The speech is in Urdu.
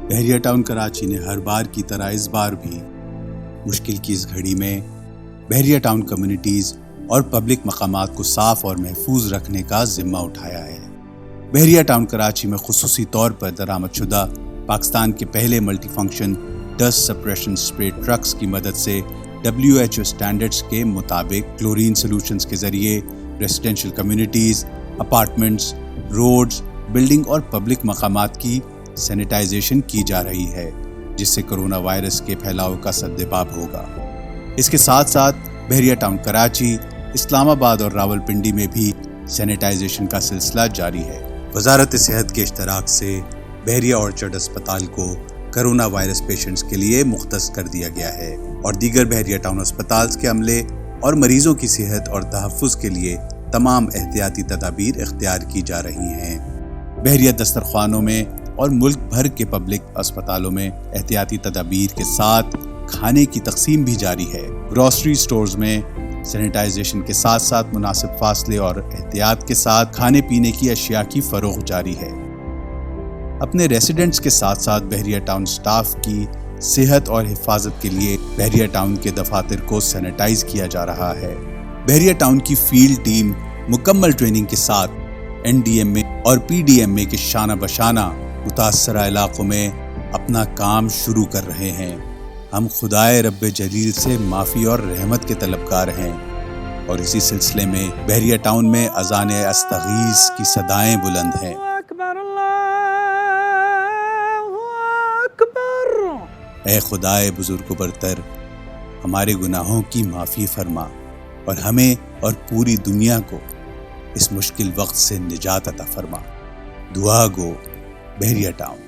بحریہ ٹاؤن کراچی نے ہر بار کی طرح اس بار بھی مشکل کی اس گھڑی میں بحریہ ٹاؤن کمیونٹیز اور پبلک مقامات کو صاف اور محفوظ رکھنے کا ذمہ اٹھایا ہے۔ بحریہ ٹاؤن کراچی میں خصوصی طور پر درآمد شدہ پاکستان کے پہلے multi function dust suppression spray trucks کی مدد سے WHO اسٹینڈرڈز کے مطابق کلورین سلوشنز کے ذریعے residential communities, apartments, roads, building اور پبلک مقامات کی سینیٹائزیشن کی جا رہی ہے، جس سے کرونا وائرس کے پھیلاؤ کا سدباب ہوگا۔ اس کے ساتھ ساتھ بحریہ ٹاؤن کراچی، اسلام آباد اور راولپنڈی میں بھی سینیٹائزیشن کا سلسلہ جاری ہے۔ وزارت صحت کے اشتراک سے بحریہ اورچرڈ اسپتال کو کرونا وائرس پیشنٹس کے لیے مختص کر دیا گیا ہے اور دیگر بحریہ ٹاؤن اسپتال کے عملے اور مریضوں کی صحت اور تحفظ کے لیے تمام احتیاطی تدابیر اختیار کی جا رہی ہیں۔ بحریہ دسترخوانوں میں اور ملک بھر کے پبلک اسپتالوں میں احتیاطی تدابیر کے ساتھ کھانے کی تقسیم بھی جاری ہے۔ گروسری سٹورز میں سینیٹائزیشن کے ساتھ ساتھ مناسب فاصلے اور احتیاط کے ساتھ کھانے پینے کی اشیاء کی فروخت جاری ہے۔ اپنے ریزیڈنٹس کے ساتھ ساتھ بحریہ ٹاؤن سٹاف کی صحت اور حفاظت کے لیے بحریہ ٹاؤن کے دفاتر کو سینیٹائز کیا جا رہا ہے۔ بحریہ ٹاؤن کی فیلڈ ٹیم مکمل ٹریننگ کے ساتھ NDMA اور PDMA کے شانہ بشانہ متاثرہ علاقوں میں اپنا کام شروع کر رہے ہیں۔ ہم خدائے رب جلیل سے معافی اور رحمت کے طلبگار ہیں اور اسی سلسلے میں بحریہ ٹاؤن میں اذان استغیث کی صدائیں بلند ہیں۔ اے خدائے بزرگ و برتر، ہمارے گناہوں کی معافی فرما اور ہمیں اور پوری دنیا کو اس مشکل وقت سے نجات عطا فرما۔ دعا گو بحریہ ٹاؤن۔